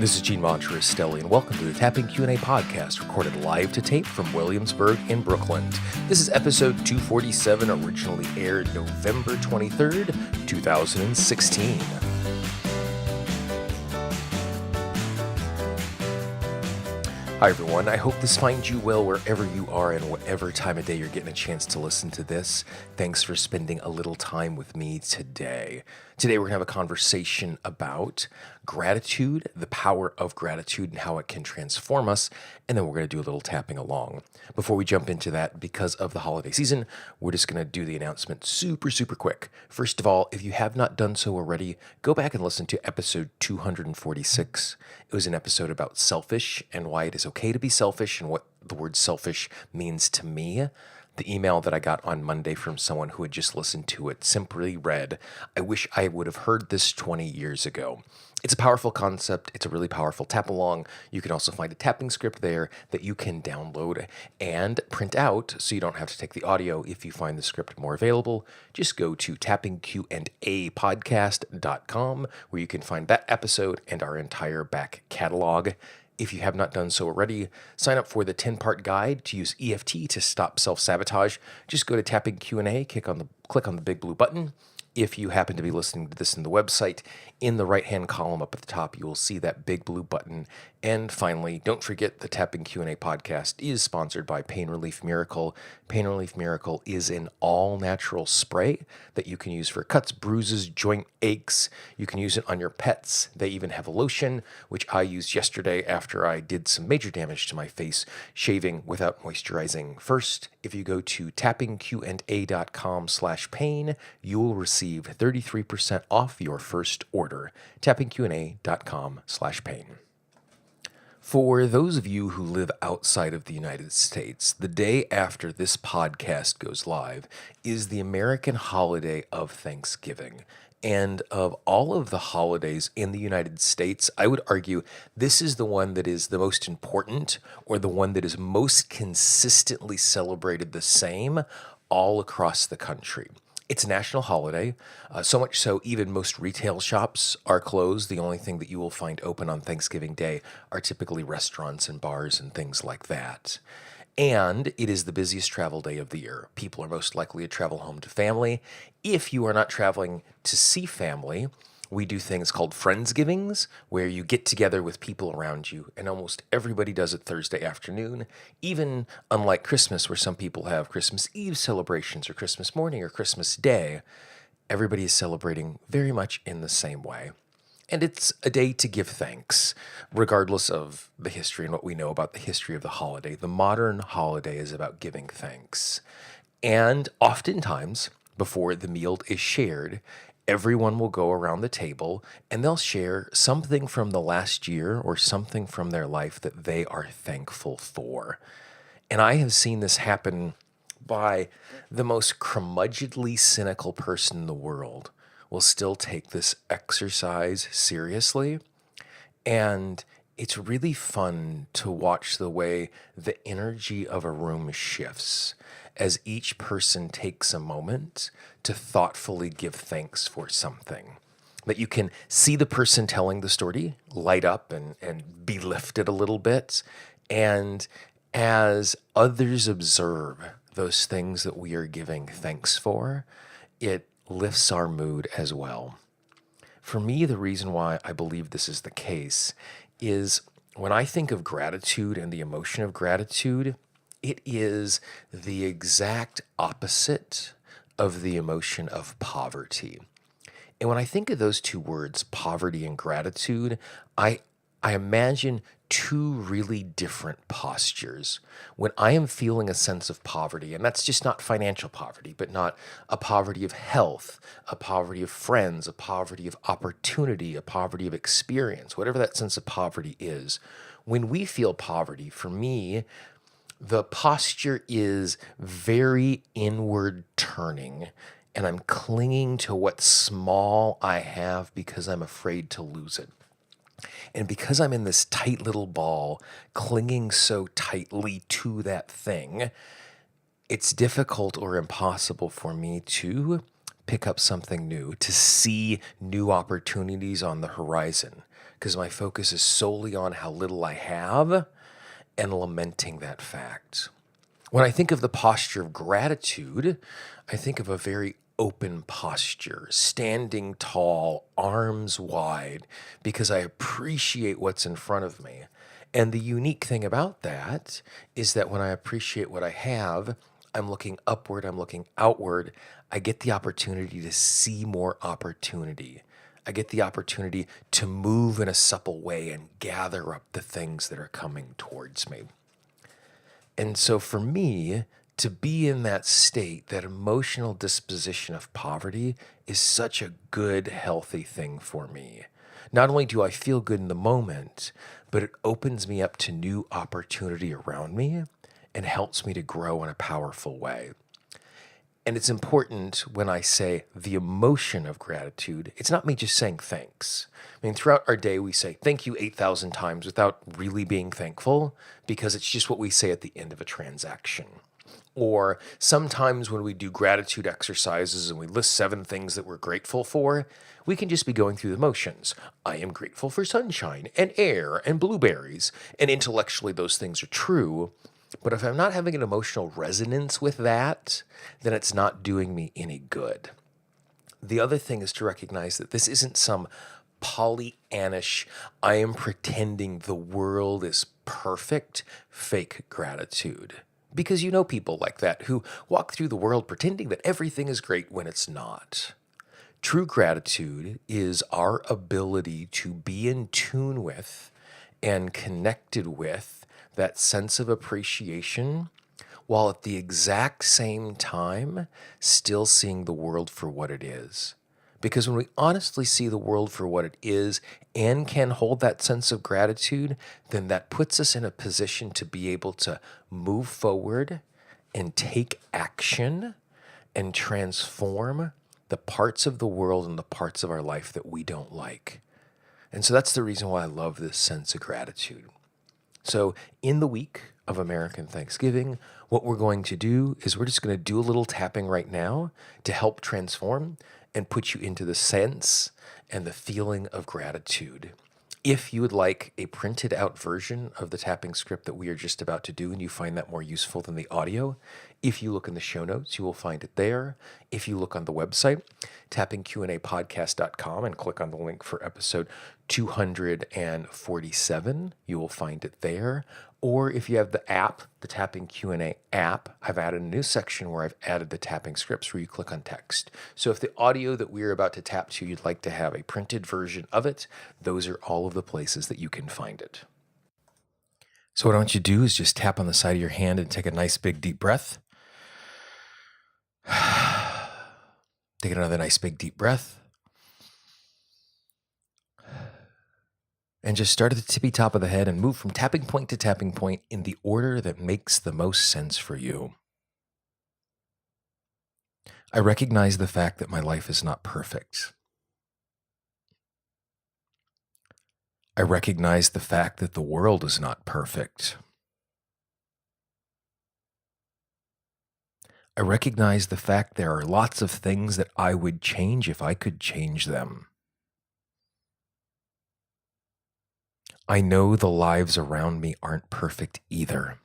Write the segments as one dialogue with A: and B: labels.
A: This is Gene Montrastelli, and welcome to the Tapping Q&A podcast, recorded live to tape from Williamsburg in Brooklyn. This is episode 247, originally aired November 23rd, 2016. Hi everyone, I hope this finds you well wherever you are and whatever time of day you're getting a chance to listen to this. Thanks for spending a little time with me today. Today we're going to have a conversation about gratitude, the power of gratitude and how it can transform us, and then we're going to do a little tapping along. Before we jump into that, because of the holiday season, we're just going to do the announcement super quick. First of all, if you have not done so already, go back and listen to episode 246. It was an episode about selfish and why it is okay to be selfish and what the word selfish means to me. The email that I got on Monday from someone who had just listened to it simply read, "I wish I would have heard this 20 years ago." It's a powerful concept. It's a really powerful tap along. You can also find a tapping script there that you can download and print out so you don't have to take the audio. If you find the script more available, just go to tappingqandapodcast.com where you can find that episode and our entire back catalog. If you have not done so already, sign up for the 10-part guide to use EFT to stop self-sabotage. Just go to Tapping Q&A, click on the big blue button. If you happen to be listening to this in the website, in the right-hand column up at the top, you will see that big blue button. And finally, don't forget the Tapping Q&A podcast is sponsored by Pain Relief Miracle. Pain Relief Miracle is an all-natural spray that you can use for cuts, bruises, joint aches. You can use it on your pets. They even have a lotion, which I used yesterday after I did some major damage to my face, shaving without moisturizing. First, if you go to tappingqanda.com/pain, you will receive 33% off your first order. tappingqanda.com/pain. For those of you who live outside of the United States, the day after this podcast goes live is the American holiday of Thanksgiving. And of all of the holidays in the United States, I would argue this is the one that is the most important or the one that is most consistently celebrated the same all across the country. It's a national holiday, so much so even most retail shops are closed. The only thing that you will find open on Thanksgiving Day are typically restaurants and bars and things like that. And it is the busiest travel day of the year. People are most likely to travel home to family. If you are not traveling to see family, we do things called Friendsgivings, where you get together with people around you, and almost everybody does it Thursday afternoon, even unlike Christmas, where some people have Christmas Eve celebrations, or Christmas morning, or Christmas Day. Everybody is celebrating very much in the same way. And it's a day to give thanks, regardless of the history and what we know about the history of the holiday. The modern holiday is about giving thanks. And oftentimes, before the meal is shared, everyone will go around the table and they'll share something from the last year or something from their life that they are thankful for. And I have seen this happen by the most curmudgeonly cynical person in the world will still take this exercise seriously. And it's really fun to watch the way the energy of a room shifts as each person takes a moment to thoughtfully give thanks for something. That you can see the person telling the story light up and be lifted a little bit. And as others observe those things that we are giving thanks for, it lifts our mood as well. For me, the reason why I believe this is the case is when I think of gratitude and the emotion of gratitude, it is the exact opposite of the emotion of poverty. And when I think of those two words, poverty and gratitude, I imagine two really different postures. When I am feeling a sense of poverty, and that's just not financial poverty, but not a poverty of health, a poverty of friends, a poverty of opportunity, a poverty of experience, whatever that sense of poverty is. When we feel poverty, for me, the posture is very inward turning, and I'm clinging to what small I have because I'm afraid to lose it. And because I'm in this tight little ball, clinging so tightly to that thing, it's difficult or impossible for me to pick up something new, to see new opportunities on the horizon, because my focus is solely on how little I have and lamenting that fact. When I think of the posture of gratitude, I think of a very open posture, standing tall, arms wide, because I appreciate what's in front of me. And the unique thing about that is that when I appreciate what I have, I'm looking upward, I'm looking outward. I get the opportunity to see more opportunity. I get the opportunity to move in a supple way and gather up the things that are coming towards me. And so for me, to be in that state, that emotional disposition of poverty is such a good, healthy thing for me. Not only do I feel good in the moment, but it opens me up to new opportunity around me and helps me to grow in a powerful way. And it's important when I say the emotion of gratitude, it's not me just saying thanks. I mean, throughout our day, we say thank you 8,000 times without really being thankful because it's just what we say at the end of a transaction. Or sometimes when we do gratitude exercises and we list 7 things that we're grateful for, we can just be going through the motions. I am grateful for sunshine and air and blueberries. And intellectually, those things are true. But if I'm not having an emotional resonance with that, then it's not doing me any good. The other thing is to recognize that this isn't some Pollyannish, I am pretending the world is perfect, fake gratitude. Because you know people like that who walk through the world pretending that everything is great when it's not. True gratitude is our ability to be in tune with and connected with that sense of appreciation while at the exact same time still seeing the world for what it is. Because when we honestly see the world for what it is and can hold that sense of gratitude, then that puts us in a position to be able to move forward and take action and transform the parts of the world and the parts of our life that we don't like. And so that's the reason why I love this sense of gratitude. So, in the week of American Thanksgiving, what we're going to do is we're just going to do a little tapping right now to help transform and put you into the sense and the feeling of gratitude. If you would like a printed out version of the tapping script that we are just about to do and you find that more useful than the audio, if you look in the show notes, you will find it there. If you look on the website, tappingqandapodcast.com, and click on the link for episode 247, you will find it there. Or if you have the app, the Tapping Q&A app, I've added a new section where I've added the tapping scripts where you click on text. So if the audio that we're about to tap to, you'd like to have a printed version of it, those are all of the places that you can find it. So what I want you to do is just tap on the side of your hand and take a nice big deep breath. Take another nice big deep breath. And just start at the tippy top of the head and move from tapping point to tapping point in the order that makes the most sense for you. I recognize the fact that my life is not perfect. I recognize the fact that the world is not perfect. I recognize the fact there are lots of things that I would change if I could change them. I know the lives around me aren't perfect either.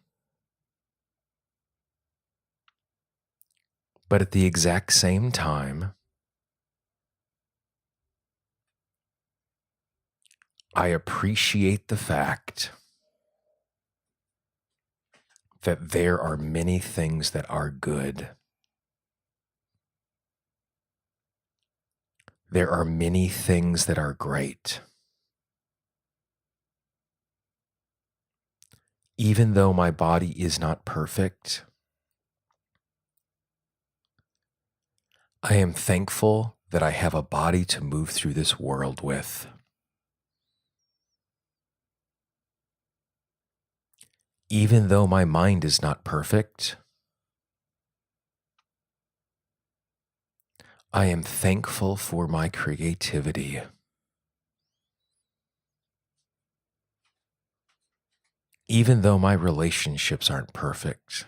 A: But at the exact same time, I appreciate the fact that there are many things that are good. There are many things that are great. Even though my body is not perfect, I am thankful that I have a body to move through this world with. Even though my mind is not perfect, I am thankful for my creativity. Even though my relationships aren't perfect,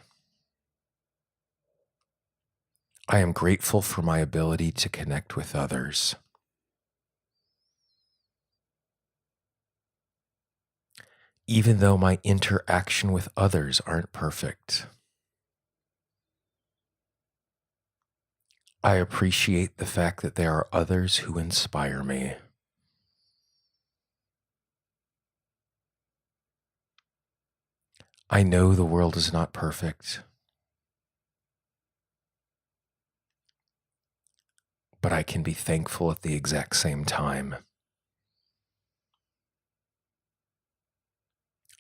A: I am grateful for my ability to connect with others. Even though my interaction with others aren't perfect, I appreciate the fact that there are others who inspire me. I know the world is not perfect, but I can be thankful at the exact same time.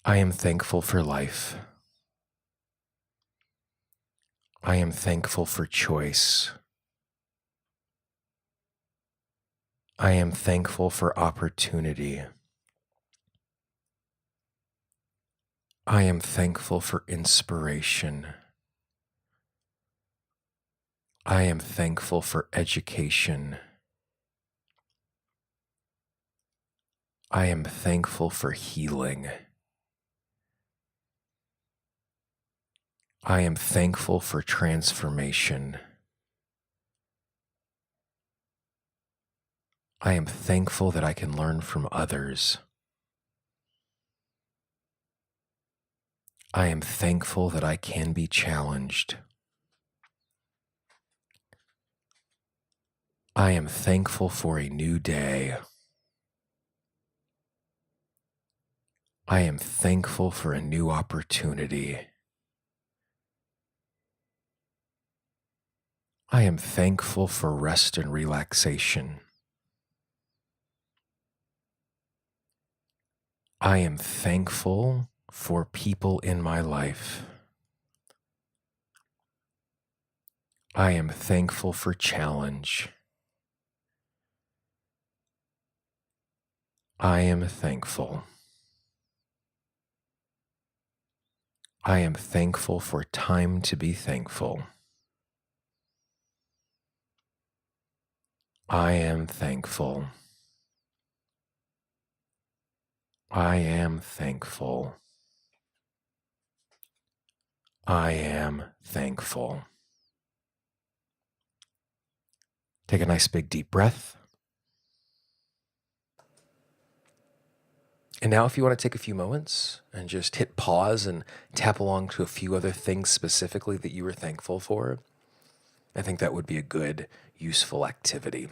A: I am thankful for life. I am thankful for choice. I am thankful for opportunity. I am thankful for inspiration. I am thankful for education. I am thankful for healing. I am thankful for transformation. I am thankful that I can learn from others. I am thankful that I can be challenged. I am thankful for a new day. I am thankful for a new opportunity. I am thankful for rest and relaxation. I am thankful for people in my life. I am thankful for challenge. I am thankful. I am thankful for time to be thankful. I am thankful. I am thankful. I am thankful. Take a nice big deep breath. And now if you want to take a few moments and just hit pause and tap along to a few other things specifically that you were thankful for, I think that would be a good, useful activity.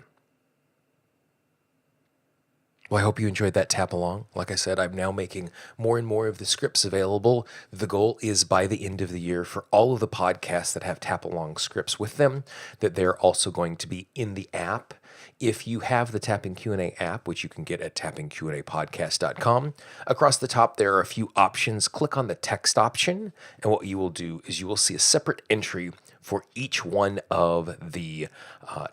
A: Well, I hope you enjoyed that tap along. Like I said, I'm now making more and more of the scripts available. The goal is by the end of the year for all of the podcasts that have tap along scripts with them, that they're also going to be in the app. If you have the Tapping Q&A app, which you can get at tappingqandapodcast.com, across the top there are a few options. Click on the text option, and what you will do is you will see a separate entry for each one of the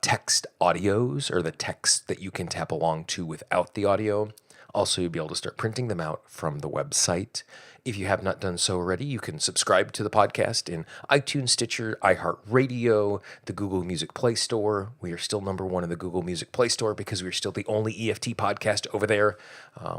A: text audios or the text that you can tap along to without the audio. Also, you'll be able to start printing them out from the website. If you have not done so already, you can subscribe to the podcast in iTunes, Stitcher, iHeartRadio, the Google Music Play Store. We are still number one in the Google Music Play Store because we're still the only EFT podcast over there.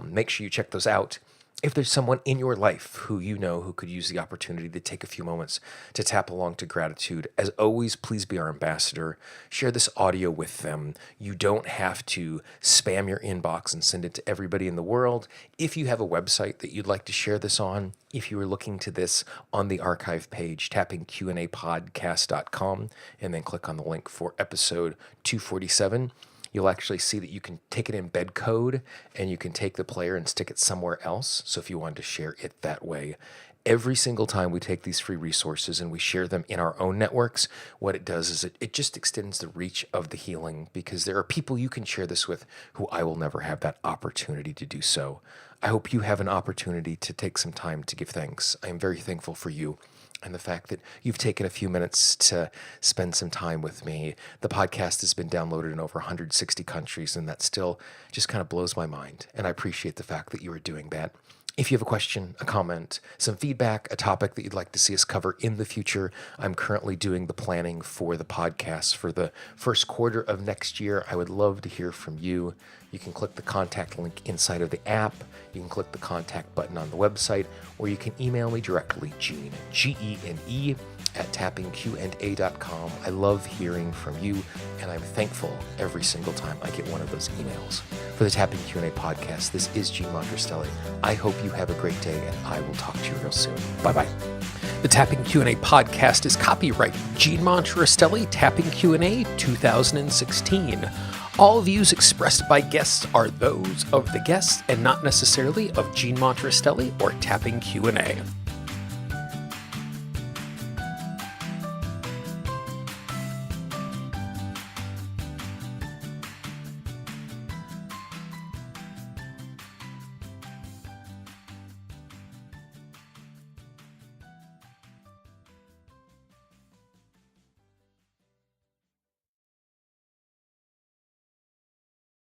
A: Make sure you check those out. If there's someone in your life who you know who could use the opportunity to take a few moments to tap along to gratitude, as always, please be our ambassador. Share this audio with them. You don't have to spam your inbox and send it to everybody in the world. If you have a website that you'd like to share this on, if you were looking to this on the archive page, tappingqandapodcast.com, and then click on the link for episode 247, you'll actually see that you can take an embed code and you can take the player and stick it somewhere else. So if you wanted to share it that way, every single time we take these free resources and we share them in our own networks, what it does is it just extends the reach of the healing, because there are people you can share this with who I will never have that opportunity to do so. I hope you have an opportunity to take some time to give thanks. I am very thankful for you and the fact that you've taken a few minutes to spend some time with me. The podcast has been downloaded in over 160 countries, and that still just kind of blows my mind. And I appreciate the fact that you are doing that. If you have a question, a comment, some feedback, a topic that you'd like to see us cover in the future, I'm currently doing the planning for the podcast for the first quarter of next year. I would love to hear from you. You can click the contact link inside of the app. You can click the contact button on the website, or you can email me directly, Gene, Gene, at tappingqna.com. I love hearing from you, and I'm thankful every single time I get one of those emails. For the Tapping Q&A podcast, this is Gene Montrestelli. I hope you have a great day, and I will talk to you real soon. Bye-bye. The Tapping Q&A podcast is copyright Gene Montrestelli, Tapping Q&A 2016. All views expressed by guests are those of the guests and not necessarily of Gene Montrestelli or Tapping Q&A.